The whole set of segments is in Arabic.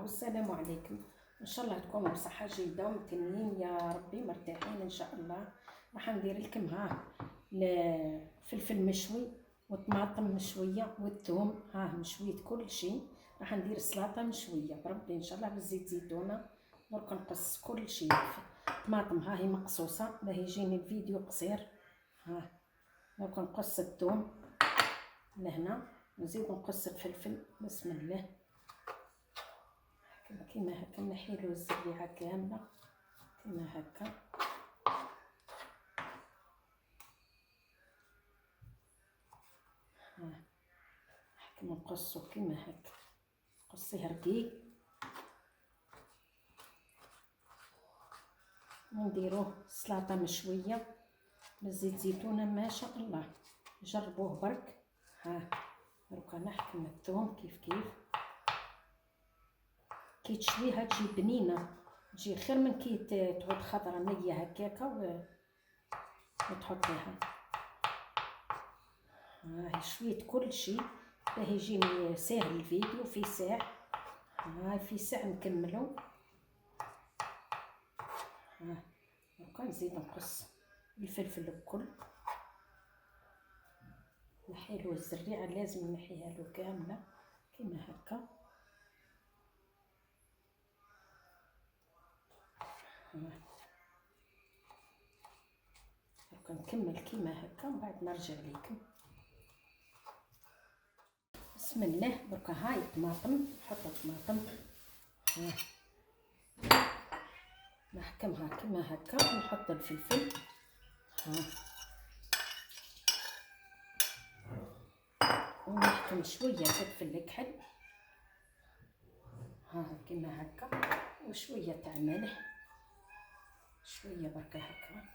والسلام عليكم. ان شاء الله تكونوا بصحه جيده ومتنين يا ربي مرتاحين ان شاء الله. راح ندير لكم الفلفل مشوي والطماطم مشويه والثوم مشويت كل شيء. راح ندير السلطه مشويه بربي ان شاء الله بالزيت زيتونه. درك نقص كل شيء. الطماطم هي مقصوصه باه يجيني الفيديو قصير. درك نقص الثوم لهنا نزيد نقص الفلفل. بسم الله. كيما هكا نحيلو الزريعه كامله كيما هكا. كيما نقصو كيما هكا نقصيه رقيق ونديروه سلطه مشويه بزيت زيتونه ما شاء الله. جربوه برك. دروكا نحكم الثوم كيف كي تشويها تجي بنينه، تجي خير من كي تعود خضره نيه هكاكا وتحطيها. شويت كل شيء باه يجيني ساهل الفيديو في ساعه. في ساعه نكملو. دروكا نزيد نقص الفلفل الكل. نحيلو الزريعه لازم نحيها له كامله كيما هكا. دروكا نكمل كيما هكا من بعد نرجع لكم. بسم الله. دروكا هاي الطماطم نحط الطماطم نحكمها كيما هكا ونحط الفلفل. ونحكم شويه فلفل الكحل كيما هكا وشويه تاع ملح شويه برك هكا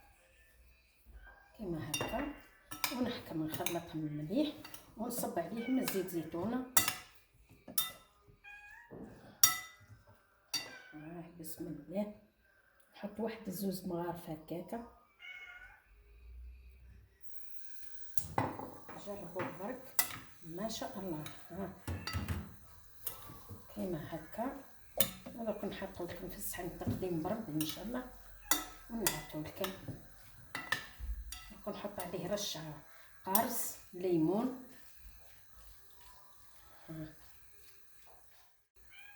كيما هكا. ونحكم نخلطهم مليح ونصب عليهم زيت زيتونه. بسم الله. نحط واحد زوز مغارف هكاكا. جربوه برك ما شاء الله. كيما هكا. ودرك نحطو لكم في الصحن التقديم بربي ان شاء الله ونعطو لكم. درك نحط عليه رشه قارص ليمون.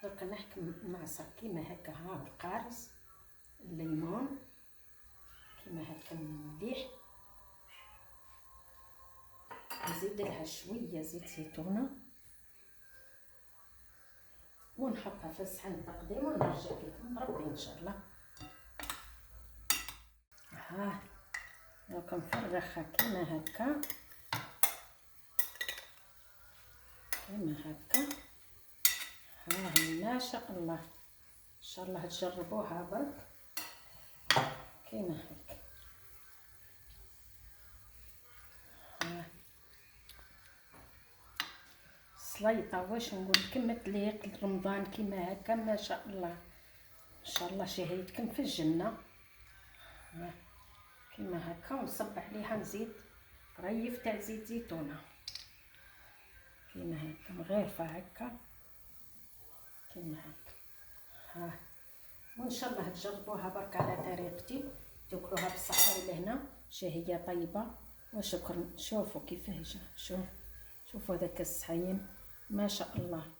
درك نحكم نعصر كيما هكا القارص الليمون كيما هكا مليح. نزيد لها شويه زيت زيتونه ونحطها في الصحن التقديم ونرجع لكم ربي ان شاء الله. درك نفرغها كيما هكا كيما هكا. ما شاء الله ان شاء الله تجربوها برك كيما هكا. سليطه واش نقول لكم تليق رمضان كيما هكا ما شاء الله. ان شاء الله شهيتكم في الجنه. كيما هكا ونصب عليها نزيد ريف تاع زيت زيتونه كيما هكا مغرفه هكا كيما هكا. وان شاء الله تجربوها برك على طريقتي تاكلوها بالصحه والهنا. شهيه طيبه وشكرا. شوفوا كيفاه جا. شوفوا هذاك الصحيم ما شاء الله.